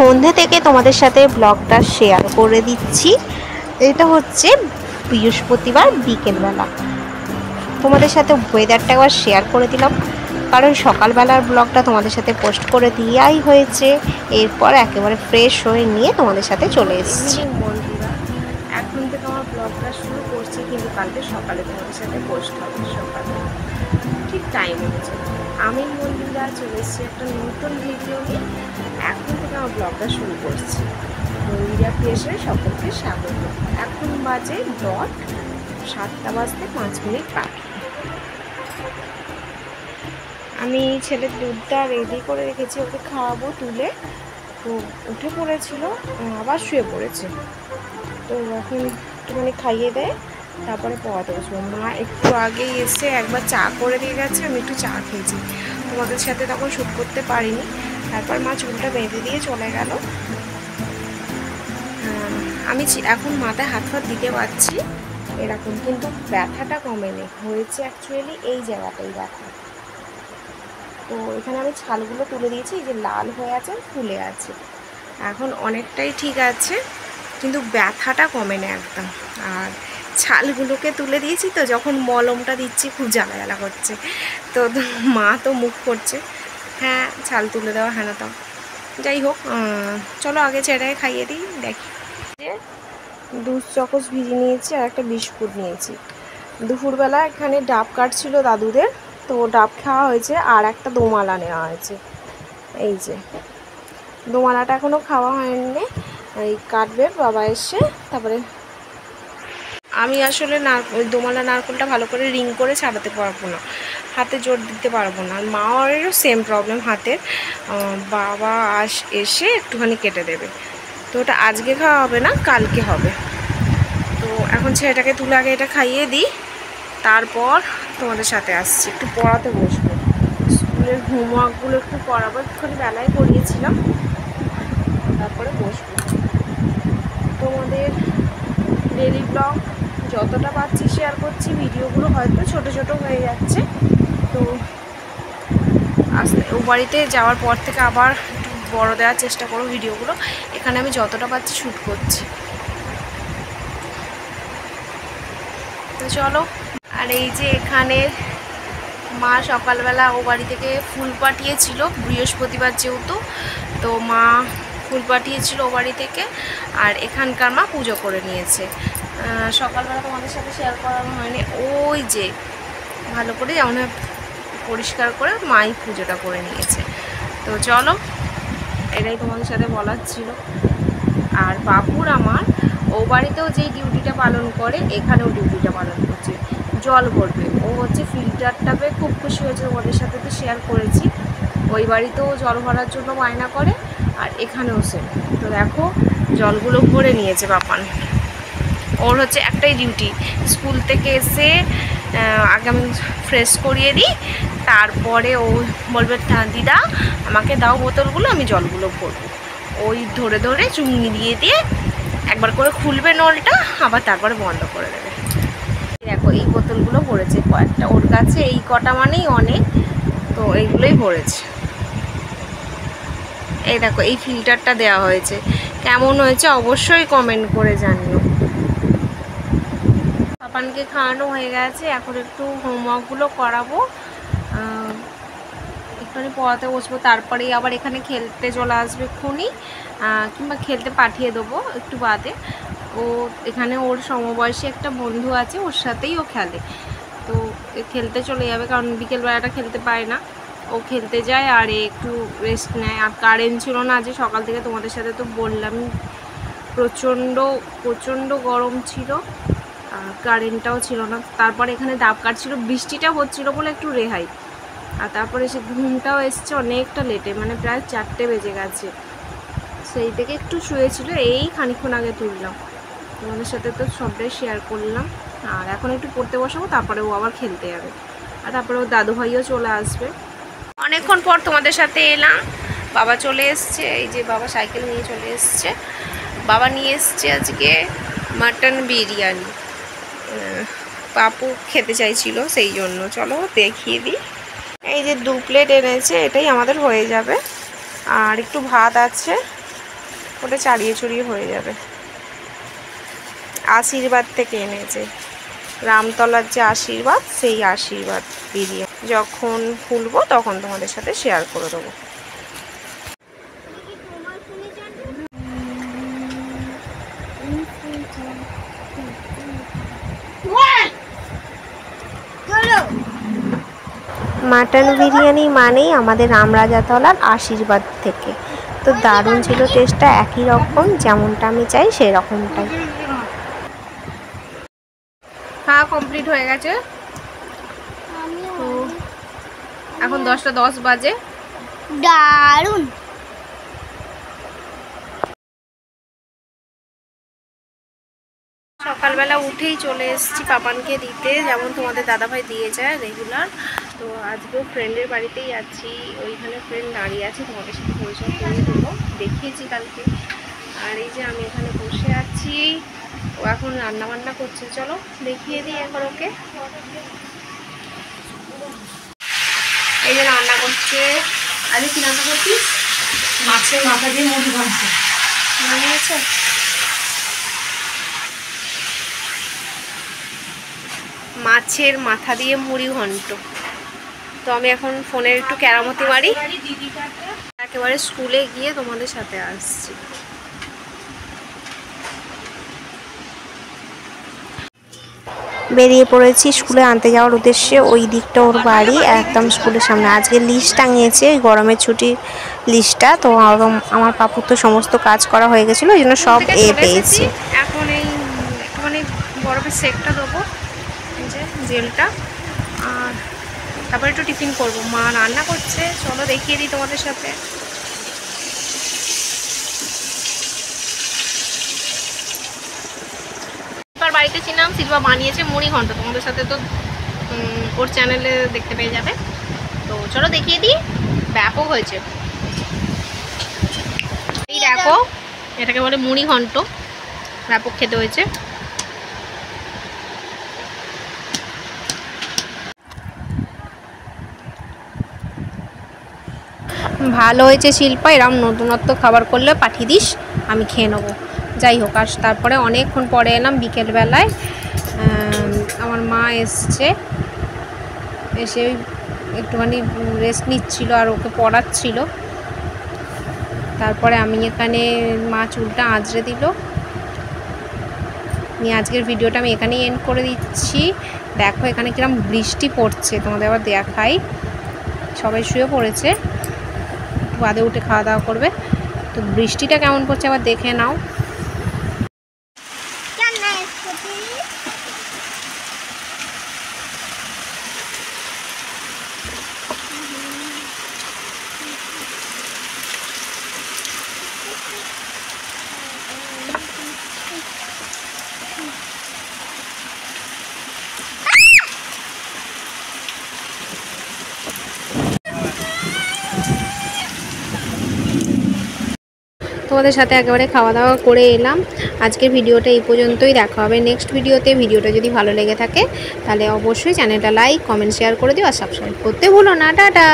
সন্ধ্যে থেকে তোমাদের সাথে ব্লগটা শেয়ার করে দিচ্ছি। এটা হচ্ছে বৃহস্পতিবার বিকেলবেলা। তোমাদের সাথে ওয়েদারটা একবার শেয়ার করে দিলাম, কারণ সকালবেলার ব্লগটা তোমাদের সাথে পোস্ট করে দেওয়াই হয়েছে। এরপর একেবারে ফ্রেশ হয়ে নিয়ে তোমাদের সাথে চলে এসেছি। বন্ধুরা, এখন থেকে আমার ব্লগটা শুরু করছি, কিন্তু কালকে সকালে তোমাদের সাথে পোস্ট হবে। সকালে ঠিক টাইম হচ্ছে। আমি বন্ধুরা চলে এসেছি একটা নতুন ভিডিও নিয়ে। এখন থেকে আমার ব্লগটা শুরু করছি। মন্দিরা ক্রিয়েশনে সকলকে স্বাগত। এখন বাজে 7:05 বাকি। আমি ছেলের দুধটা রেডি করে রেখেছি, ওকে খাওয়াবো তুলে। তো উঠে পড়েছিল, আবার শুয়ে পড়েছে। তো এখন একটুখানি খাইয়ে দেয়, তারপরে পড়াতে বসবো। মা একটু আগেই এসে একবার চা করে দিয়ে গেছে, আমি একটু চা খেয়েছি। তোমাদের সাথে তখন শ্যুট করতে পারিনি। তারপর মা চুলটা বেঁধে দিয়ে চলে গেল। আমি এখন মাথায় হাত ফাত দিতে পারছি এরকম, কিন্তু ব্যথাটা কমেনি। হয়েছে অ্যাকচুয়ালি এই জায়গাটাই ব্যথা। তো এখানে আমি ছালগুলো তুলে দিয়েছি, এই যে লাল হয়ে আছে, ফুলে আছে। এখন অনেকটাই ঠিক আছে, কিন্তু ব্যথাটা কমে না একদম। আর ছালগুলোকে তুলে দিয়েছি, তো যখন মলমটা দিচ্ছি খুব জ্বালা জ্বালা করছে। তো মা তো মুখ করছে, হ্যাঁ ছাল তুলে দেওয়া, হ্যাঁ না তো যাই হোক। চলো আগে ছেড়ে খাইয়ে দিই। দেখি যে দুধ চকোস ভিজিয়ে নিয়েছি আর একটা বিস্কুট নিয়েছি। দুপুরবেলা এখানে ডাব কাটছিল দাদুদের, তো ডাব খাওয়া হয়েছে। আর একটা দোমালা নেওয়া হয়েছে। এই যে দোমালাটা এখনও খাওয়া হয়নি, এই কাটবে বাবা এসে। তারপরে আমি আসলে ওই দোমালা নারকেলটা ভালো করে রিং করে ছাড়াতে পারবো না, হাতে জোর দিতে পারবো না। আর মায়েরও সেম প্রবলেম হাতের। বাবা এসে একটুখানি কেটে দেবে। তো ওটা আজকে খাওয়া হবে না, কালকে হবে। তো এখন ছেলেটাকে তুলে আগে এটা খাইয়ে দিই, তারপর তোমাদের সাথে আসছি। একটু পড়াতে বসবো, স্কুলের হোমওয়ার্কগুলো একটু করাবো। একটুখানি বেলায় পড়িয়েছিলাম, তারপরে বসবো। তোমাদের ডেলি ব্লগ যতটা পাচ্ছি শেয়ার করছি। ভিডিওগুলো হয়তো ছোট ছোট হয়ে যাচ্ছে, তো ও বাড়িতে যাওয়ার পর থেকে আবার একটু বড় দেওয়ার চেষ্টা করব ভিডিওগুলো। এখানে আমি যতটা পাচ্ছি শ্যুট করছি। তো চলো। আর এই যে এখানে মা সকালবেলা ও বাড়ি থেকে ফুল পাঠিয়েছিল, বৃহস্পতিবার যেহেতু, তো মা ফুল পাঠিয়েছিল ও বাড়ি থেকে। আর এখানকার মা পুজো করে নিয়েছে। সকালবেলা তোমাদের সাথে শেয়ার করানো হয়নি। ওই যে ভালো করে যেমন পরিষ্কার করে মাই পুজোটা করে নিয়েছে। তো চলো, এটাই তোমাদের সাথে বলার ছিল। আর বাপুর আমার ও বাড়িতেও যেই ডিউটিটা পালন করে, এখানেও ডিউটিটা পালন করছে। জল ভরবে, ও হচ্ছে ফিল্টার টাপে খুব খুশি হয়েছে। তোমাদের সাথে তো শেয়ার করেছি। ওই বাড়িতেও জল ভরার জন্য বায়না করে, আর এখানেও সেম। তো দেখো জলগুলো ভরে নিয়েছে বাপান। ওর হচ্ছে একটাই ডিউটি, স্কুল থেকে এসে আগে আমি ফ্রেশ করিয়ে দিই, তারপরে ও বলবে দিদা আমাকে দাও বোতলগুলো, আমি জলগুলো ভরবো। ওই ধরে ধরে চুমনি দিয়ে দিয়ে একবার করে খুলবে নলটা, আবার তারপরে বন্ধ করে দেবে। দেখো এই বোতলগুলো ভরেছে কয়েকটা, ওর কাছে এই কটা মানেই অনেক, তো এইগুলোই ভরেছে। এই দেখো এই ফিল্টারটা দেওয়া হয়েছে, কেমন হয়েছে অবশ্যই কমেন্ট করে জানিও। পাপানকে খাওয়ানো হয়ে গেছে, এখন একটু হোমওয়ার্কগুলো করাবো, একটুখানি পড়াতে বসবো। তারপরেই আবার এখানে খেলতে চলে আসবে খুনি, কিংবা খেলতে পাঠিয়ে দেবো একটু বাদে। ও এখানে ওর সমবয়সী একটা বন্ধু আছে, ওর সাথেই ও খেলে। তো খেলতে চলে যাবে, কারণ বিকেলবেলাটা খেলতে পায় না। ও খেলতে যায় আর একটু রেস্ট নেয়। আর কারেন্ট ছিল না আজ সকাল থেকে, তোমাদের সাথে তো বললাম প্রচণ্ড প্রচণ্ড গরম ছিল, কারেন্টটাও ছিল না। তারপর এখানে ডাব কাটছিল, বৃষ্টিটা হচ্ছিল বলে একটু রেহাই। আর তারপরে সে ঘুমটাও এসছে অনেকটা লেটে, মানে প্রায় 4টে বেজে গেছে। সেই থেকে একটু শুয়েছিল, এই খানিকক্ষণ আগে তুললাম। তোমাদের সাথে তো সবটাই শেয়ার করলাম। আর এখন একটু পড়তে বসাবো, তারপরে ও আবার খেলতে যাবে। আর তারপরে ও দাদু ভাইও চলে আসবে। অনেকক্ষণ পর তোমাদের সাথে এলাম। বাবা চলে এসছে, এই যে বাবা সাইকেল নিয়ে চলে এসছে। বাবা নিয়ে এসছে আজকে মাটন বিরিয়ানি। পাপু খেতে চাইছিল, সেই জন্য। চলো দেখিয়ে দিই। এই যে 2 প্লেট এনেছে, এটাই আমাদের হয়ে যাবে। আর একটু ভাত আছে, ওটা চালিয়ে চড়িয়ে হয়ে যাবে। আশীর্বাদ থেকে এনেছে, রামতলার যে আশীর্বাদ, সেই আশীর্বাদ বিরিয়ানি। যখন খুলবো তখন তোমাদের সাথে শেয়ার করে দেবো। মাটন বিরিয়ানি মানেই আমাদের রামরাজাতলার আশীর্বাদ থেকে। তো দারুণ ছিল টেস্টটা, একই রকম যেমনটা আমি চাই সেই রকমটাই। খাওয়া কমপ্লিট হয়ে গেছে, তো এখন 10টা 10 বাজে। দারুণ। সকালবেলা উঠেই চলে এসেছি পাপানকে দিতে, যেমন তোমাদের দাদাভাই দিয়ে যায় রেগুলার। তো আজকেও ফ্রেন্ডের বাড়িতেই আছি, ওইখানে ফ্রেন্ড দাঁড়িয়ে আছে, তোমাদের সাথে পরিচয় করে দেবো, দেখিয়েছি কালকে। আর এই যে আমি এখানে বসে আছি, ও এখন রান্না বান্না করছে, চলো দেখিয়ে দিই এখন ওকে। এই যে রান্না করছে। আরে কি রান্না করছিস? মাছের মাথা দিয়ে মুড়ি ভাজছে। বানিয়েছে মাছের মাথা দিয়ে মুড়ি ঘন্ট। তো আমি এখন ফোনের একটু কেরামতি মারি, একেবারে স্কুলে গিয়ে তোমাদের সাথে আসছি। বেরিয়ে পড়েছি স্কুলে আনতে যাওয়ার উদ্দেশ্যে। ওই দিকটা ওর বাড়ি, একদম স্কুলের সামনে। আজকে লিস্ট টাঙিয়েছে, ওই গরমের ছুটির লিস্টটা। তো আমার পাপুর তো সমস্ত কাজ করা হয়ে গেছিলো, ওই জন্য সব পেয়েছি। এখন এই একটুখানি বরফের সেকটা দেবো, এই যে জেলটা, আর তারপরে একটু টিফিন করবো। মা রান্না করছে, চলো দেখিয়ে দিই তোমাদের সাথে। বাড়িতে ছিলাম, সিলভা বানিয়েছে মুড়ি ঘন্ট, তোমাদের সাথে তো ওর চ্যানেলে দেখতে পেয়ে যাবে। তো চলো দেখিয়ে দিই, ব্যাপক হয়েছে। এই দেখো, এটাকে বলে মুড়ি ঘন্ট, ব্যাপক খেতে হয়েছে। ভালো হয়েছে শিল্পা, এরম নতুনত্ব খাবার করলে পাঠিয়ে দিস, আমি খেয়ে নেবো। যাই হোক, আর তারপরে অনেকক্ষণ পরে এলাম বিকেলবেলায়। আমার মা এসছে, এসে একটুখানি রেস্ট নিচ্ছিল আর ওকে পড়াচ্ছিল। তারপরে আমি এখানে, মা চুলটা আঁচড়ে দিল। নিয়ে আজকের ভিডিওটা আমি এখানেই এন্ড করে দিচ্ছি। দেখো এখানে কিরম বৃষ্টি পড়ছে, তোমাদের আবার দেখাই। সবাই শুয়ে পড়েছে, বাদে উঠে খাওয়া দাওয়া করবে। তো বৃষ্টিটা কেমন পড়ছে আবার দেখে নাও। তোমাদের সাথে একেবারে খাওয়া দাওয়া করে এলাম। আজকের ভিডিওটা এই পর্যন্তই, দেখা হবে নেক্সট ভিডিওতে। ভিডিওটা যদি ভালো লেগে থাকে তাহলে অবশ্যই চ্যানেলটা লাইক, কমেন্ট, শেয়ার করে দিও, আর সাবস্ক্রাইব করতে ভুলো না। টাটা।